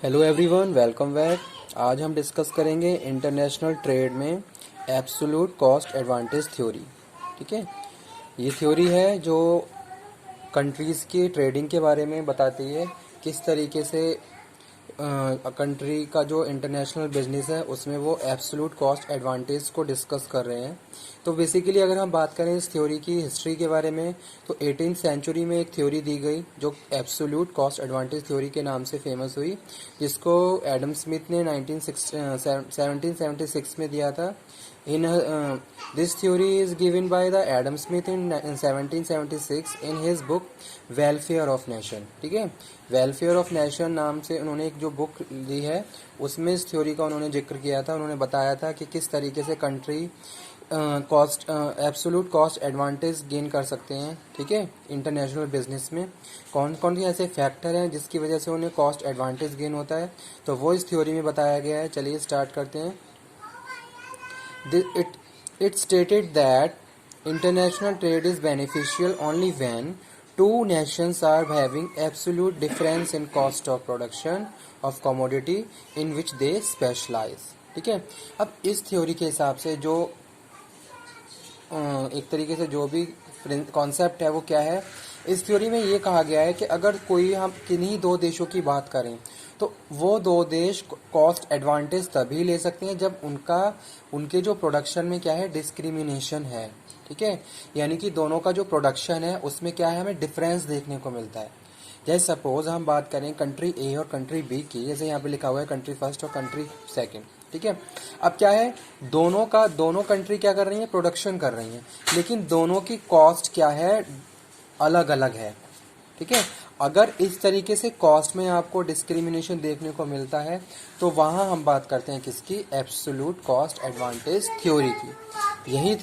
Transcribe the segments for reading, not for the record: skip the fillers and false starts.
Hello everyone, welcome back. आज हम discuss करेंगे इंटरनेशनल ट्रेड में एब्सोल्यूट कॉस्ट एडवांटेज थ्योरी। ठीक है, ये थ्योरी है जो कंट्रीज़ की ट्रेडिंग के बारे में बताती है, किस तरीके से कंट्री का जो इंटरनेशनल बिजनेस है उसमें वो एब्सोल्यूट कॉस्ट एडवांटेज को डिस्कस कर रहे हैं। तो बेसिकली अगर हम बात करें इस थ्योरी की हिस्ट्री के बारे में, तो 18th सेंचुरी में एक थ्योरी दी गई जो एब्सोल्यूट कॉस्ट एडवांटेज थ्योरी के नाम से फेमस हुई, जिसको एडम स्मिथ ने 1776 में दिया था। This theory is given by the Adam Smith in 1776 in his book Welfare of Nation। ठीक है, वेलफेयर ऑफ नेशन नाम से उन्होंने एक जो बुक दी है उसमें इस थ्योरी का उन्होंने जिक्र किया था। उन्होंने बताया था कि किस तरीके से country cost absolute cost advantage gain कर सकते हैं। ठीक है, इंटरनेशनल बिजनेस में कौन कौन से ऐसे फैक्टर हैं जिसकी वजह से उन्हें कॉस्ट एडवांटेज गेन होता है, तो वो इस थ्योरी में बताया गया है। चलिए स्टार्ट करते हैं। It stated that international trade is beneficial only when two nations are having absolute difference in cost of production of commodity in which they specialize। ठीक है, अब इस थ्योरी के हिसाब से जो एक तरीके से जो भी कॉन्सेप्ट है वो क्या है, इस थ्योरी में ये कहा गया है कि अगर कोई हम किन्हीं दो देशों की बात करें तो वो दो देश कॉस्ट एडवांटेज तभी ले सकते हैं जब उनके जो प्रोडक्शन में क्या है, डिस्क्रिमिनेशन है। ठीक है, यानी कि दोनों का जो प्रोडक्शन है उसमें क्या है, हमें डिफरेंस देखने को मिलता है। जैसे सपोज हम बात करें कंट्री ए और कंट्री बी की, जैसे यहाँ पे लिखा हुआ है कंट्री फर्स्ट और कंट्री सेकंड। ठीक है, अब क्या है, दोनों कंट्री क्या कर रही है, प्रोडक्शन कर रही हैं, लेकिन दोनों की कॉस्ट क्या है, अलग अलग है। ठीक है, अगर इस तरीके से कॉस्ट में आपको डिस्क्रिमिनेशन देखने को मिलता है तो वहां हम बात करते हैं किसकी, एब्सोल्यूट कॉस्ट एडवांटेज थ्योरी की। यही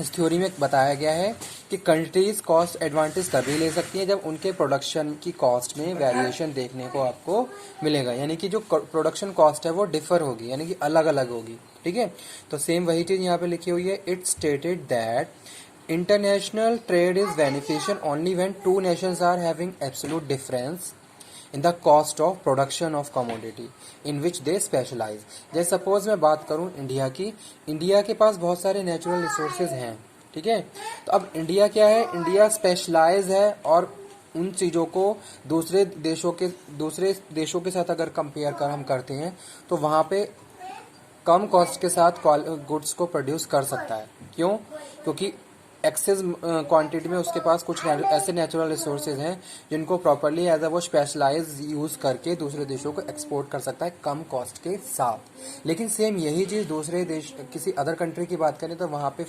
इस थ्योरी में बताया गया है कि कंट्रीज कॉस्ट एडवांटेज तभी ले सकती हैं जब उनके प्रोडक्शन की कॉस्ट में वेरिएशन देखने को आपको मिलेगा, यानी कि जो प्रोडक्शन कॉस्ट है वो डिफर होगी, यानी कि अलग अलग होगी। ठीक है, तो सेम वही चीज यहाँ पे लिखी हुई है। It stated that international trade is beneficial only when two nations are having absolute difference in the cost of production of commodity in which they specialize। जैसे सपोज मैं बात करूं इंडिया की, इंडिया के पास बहुत सारे नेचुरल रिसोर्सेज हैं। ठीक है, तो अब इंडिया क्या है, इंडिया स्पेशलाइज है और उन चीज़ों को दूसरे देशों के साथ अगर कंपेयर कर हम करते हैं तो वहाँ पे कम कॉस्ट के साथ गुड्स को प्रोड्यूस कर सकता है। क्यों? क्योंकि एक्सेस क्वांटिटी में उसके पास कुछ ऐसे नेचुरल रिसोर्सेज हैं जिनको प्रॉपरली एज अ वो स्पेशलाइज यूज करके दूसरे देशों को एक्सपोर्ट कर सकता है कम कॉस्ट के साथ। लेकिन सेम यही चीज दूसरे देश किसी अदर कंट्री की बात करें तो वहाँ पे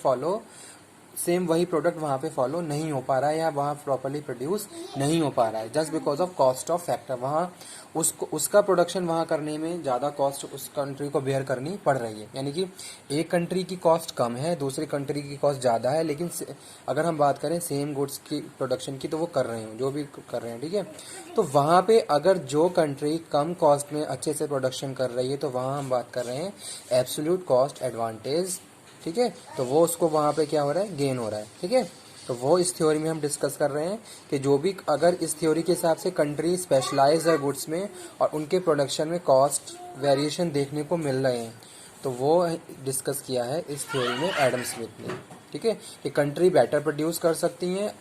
सेम वही प्रोडक्ट वहाँ पे फॉलो नहीं हो पा रहा है या वहाँ प्रॉपरली प्रोड्यूस नहीं हो पा रहा है, just because of cost of factor. वहाँ उसका प्रोडक्शन वहाँ करने में ज़्यादा कॉस्ट उस कंट्री को बेयर करनी पड़ रही है, यानी कि एक कंट्री की कॉस्ट कम है, दूसरी कंट्री की कॉस्ट ज़्यादा है, लेकिन अगर हम बात करें सेम गुड्स की प्रोडक्शन की तो वो कर रहे हैं, जो भी कर रहे हैं। ठीक है, तो वहाँ पे अगर जो कंट्री कम कॉस्ट में अच्छे से प्रोडक्शन कर रही है तो वहाँ हम बात कर रहे हैं एब्सोल्यूट कॉस्ट एडवांटेज। ठीक है, तो वो उसको वहाँ पे क्या हो रहा है, गेन हो रहा है। ठीक है, तो वो इस थ्योरी में हम डिस्कस कर रहे हैं कि जो भी अगर इस थ्योरी के हिसाब से कंट्री स्पेशलाइज है गुड्स में और उनके प्रोडक्शन में कॉस्ट वेरिएशन देखने को मिल रहे हैं तो वो डिस्कस किया है इस थ्योरी में एडम स्मिथ ने। ठीक है, कि कंट्री बेटर प्रोड्यूस कर सकती हैं,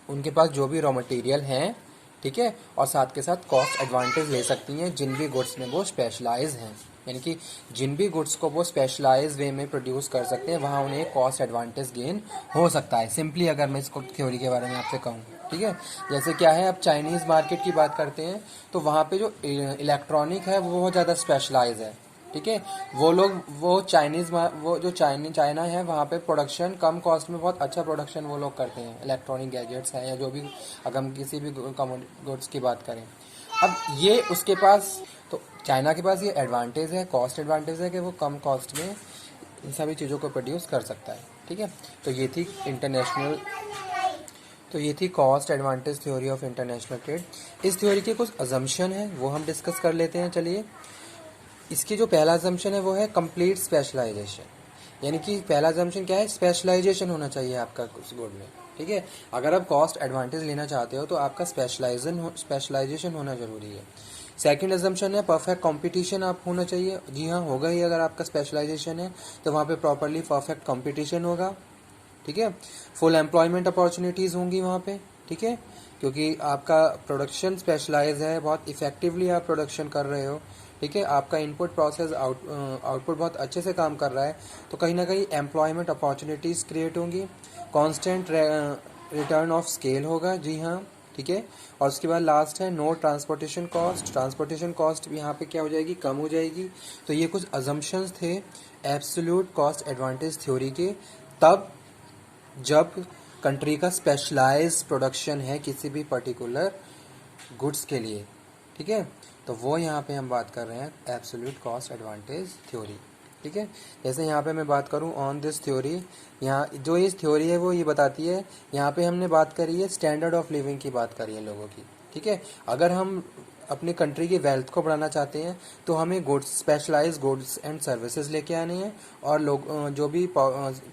उनके पास जो भी रॉ मटेरियल हैं, ठीक है, और साथ के साथ कॉस्ट एडवांटेज ले सकती हैं जिन भी गुड्स में वो स्पेशलाइज हैं, यानी कि जिन भी गुड्स को वो स्पेशलाइज वे में प्रोड्यूस कर सकते हैं वहाँ उन्हें कॉस्ट एडवांटेज गेन हो सकता है। सिंपली अगर मैं इसको थ्योरी के बारे में आपसे कहूँ, ठीक है, जैसे क्या है, अब चाइनीज़ मार्केट की बात करते हैं तो वहाँ पे जो इलेक्ट्रॉनिक है वो बहुत ज़्यादा स्पेशलाइज है। ठीक है, वो जो चाइना है वहाँ पे प्रोडक्शन कम कॉस्ट में बहुत अच्छा प्रोडक्शन वो लोग करते हैं, इलेक्ट्रॉनिक गैजेट्स हैं या जो भी, अगर हम किसी भी गुड्स की बात करें। अब ये उसके पास, तो चाइना के पास ये एडवांटेज है, कॉस्ट एडवांटेज है कि वो कम कॉस्ट में इन सभी चीज़ों को प्रोड्यूस कर सकता है। ठीक है, तो ये थी cost advantage theory of international trade. इस थ्योरी के कुछ अजम्पशन है वो हम डिस्कस कर लेते हैं। चलिए, इसकी जो पहला अजम्पशन है वो है कंप्लीट स्पेशलाइजेशन, यानी कि पहला assumption क्या है, स्पेशलाइजेशन होना चाहिए आपका उस गुड में, ठीक है। अगर आप कॉस्ट एडवांटेज लेना चाहते हो तो आपका स्पेशलाइजेशन होना जरूरी है। सेकंड assumption है परफेक्ट कंपटीशन आप होना चाहिए। जी हाँ, होगा ही। अगर आपका स्पेशलाइजेशन है तो वहाँ पे प्रॉपरली परफेक्ट कंपटीशन होगा, ठीक है। फुल एम्प्लॉयमेंट अपॉर्चुनिटीज़ होंगी वहाँ पे, ठीक है, क्योंकि आपका प्रोडक्शन स्पेशलाइज है, बहुत इफेक्टिवली आप प्रोडक्शन कर रहे हो, ठीक है। आपका इनपुट प्रोसेस आउटपुट बहुत अच्छे से काम कर रहा है, तो कहीं ना कहीं एम्प्लॉयमेंट अपॉर्चुनिटीज़ क्रिएट होंगी। कांस्टेंट रिटर्न ऑफ स्केल होगा, जी हाँ, ठीक है। और उसके बाद लास्ट है no transportation cost. Transportation cost भी यहाँ पे क्या हो जाएगी, कम हो जाएगी। तो ये कुछ अजम्पशंस थे एब्सोल्यूट कॉस्ट एडवांटेज थ्योरी के, तब जब कंट्री का स्पेशलाइज प्रोडक्शन है किसी भी पर्टिकुलर गुड्स के लिए, ठीक है। तो वो यहाँ पे हम बात कर रहे हैं एब्सोल्यूट कॉस्ट एडवांटेज थ्योरी, ठीक है। जैसे यहाँ पे मैं बात करूँ ऑन दिस थ्योरी, यहाँ जो इस थ्योरी है वो ये बताती है, यहाँ पे हमने बात करी है स्टैंडर्ड ऑफ लिविंग की, बात करी है लोगों की, ठीक है। अगर हम अपनी कंट्री की वेल्थ को बढ़ाना चाहते हैं तो हमें goods, specialize goods and services लेके आने हैं, और लोग जो भी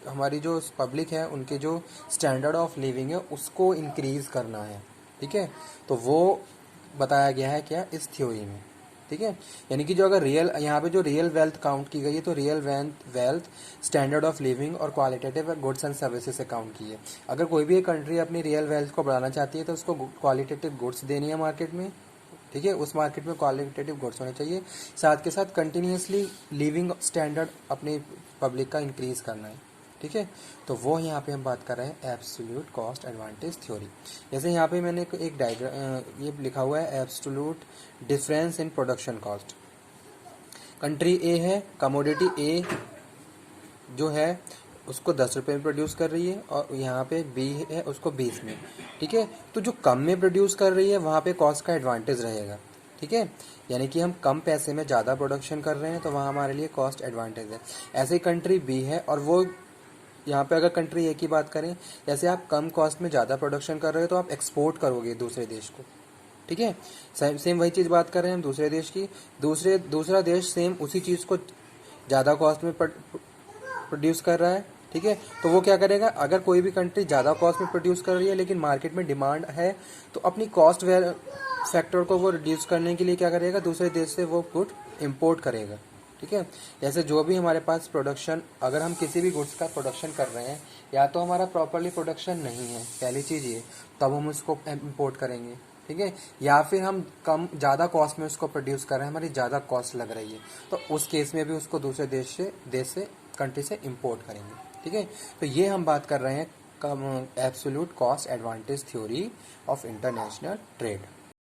हमारी जो पब्लिक है उनके जो स्टैंडर्ड ऑफ लिविंग है उसको इंक्रीज करना है, ठीक है। तो वो बताया गया है क्या, इस थ्योरी में, ठीक है। यानी कि जो अगर रियल, यहाँ पे जो रियल वेल्थ काउंट की गई है तो real wealth standard of living और क्वालिटेटिव गुड्स एंड सर्विसेज से काउंट की है। अगर कोई भी एक कंट्री अपनी रियल वेल्थ को बढ़ाना चाहती है तो उसको क्वालिटेटिव गुड्स देनी है मार्केट में, ठीक है। उस मार्केट में क्वालिटेटिव गुड्स होने चाहिए, साथ के साथ कंटिन्यूसली लिविंग स्टैंडर्ड अपनी पब्लिक का इंक्रीज करना है, ठीक है। तो वो यहाँ पे हम बात कर रहे हैं एब्सोल्यूट कॉस्ट एडवांटेज थ्योरी। जैसे यहाँ पे मैंने एक डायग्राम ये लिखा हुआ है, absolute difference in production cost. Country A है, कमोडिटी ए जो है उसको 10 रुपये में प्रोड्यूस कर रही है, और यहाँ पे बी है उसको 20 में, ठीक है। तो जो कम में प्रोड्यूस कर रही है वहाँ पे कॉस्ट का एडवांटेज रहेगा, ठीक है। यानी कि हम कम पैसे में ज़्यादा प्रोडक्शन कर रहे हैं तो वहाँ हमारे लिए कॉस्ट एडवांटेज है। ऐसे ही कंट्री बी है, और वो यहाँ पे अगर कंट्री ए की बात करें, जैसे आप कम कॉस्ट में ज़्यादा प्रोडक्शन कर रहे हो तो आप एक्सपोर्ट करोगे दूसरे देश को, ठीक है। सेम वही चीज़ बात कर रहे हैं हम दूसरे देश की, दूसरा देश सेम उसी चीज़ को ज़्यादा कॉस्ट में प्रोड्यूस कर रहा है, ठीक है। तो वो क्या करेगा, अगर कोई भी कंट्री ज़्यादा कॉस्ट में प्रोड्यूस कर रही है लेकिन मार्केट में डिमांड है, तो अपनी कॉस्ट फैक्टर को वो रिड्यूस करने के लिए क्या करेगा, दूसरे देश से वो गुड इम्पोर्ट करेगा, ठीक है। जैसे जो भी हमारे पास प्रोडक्शन, अगर हम किसी भी गुड्स का प्रोडक्शन कर रहे हैं, या तो हमारा प्रॉपरली प्रोडक्शन नहीं है, पहली चीज़ ये, तब हम उसको इम्पोर्ट करेंगे, ठीक है। या फिर हम ज़्यादा कॉस्ट में उसको प्रोड्यूस कर रहे हैं, हमारी ज़्यादा कॉस्ट लग रही है, तो उस केस में भी उसको दूसरे देश से कंट्री से इम्पोर्ट करेंगे, ठीक है। तो ये हम बात कर रहे हैं absolute cost advantage theory of international trade.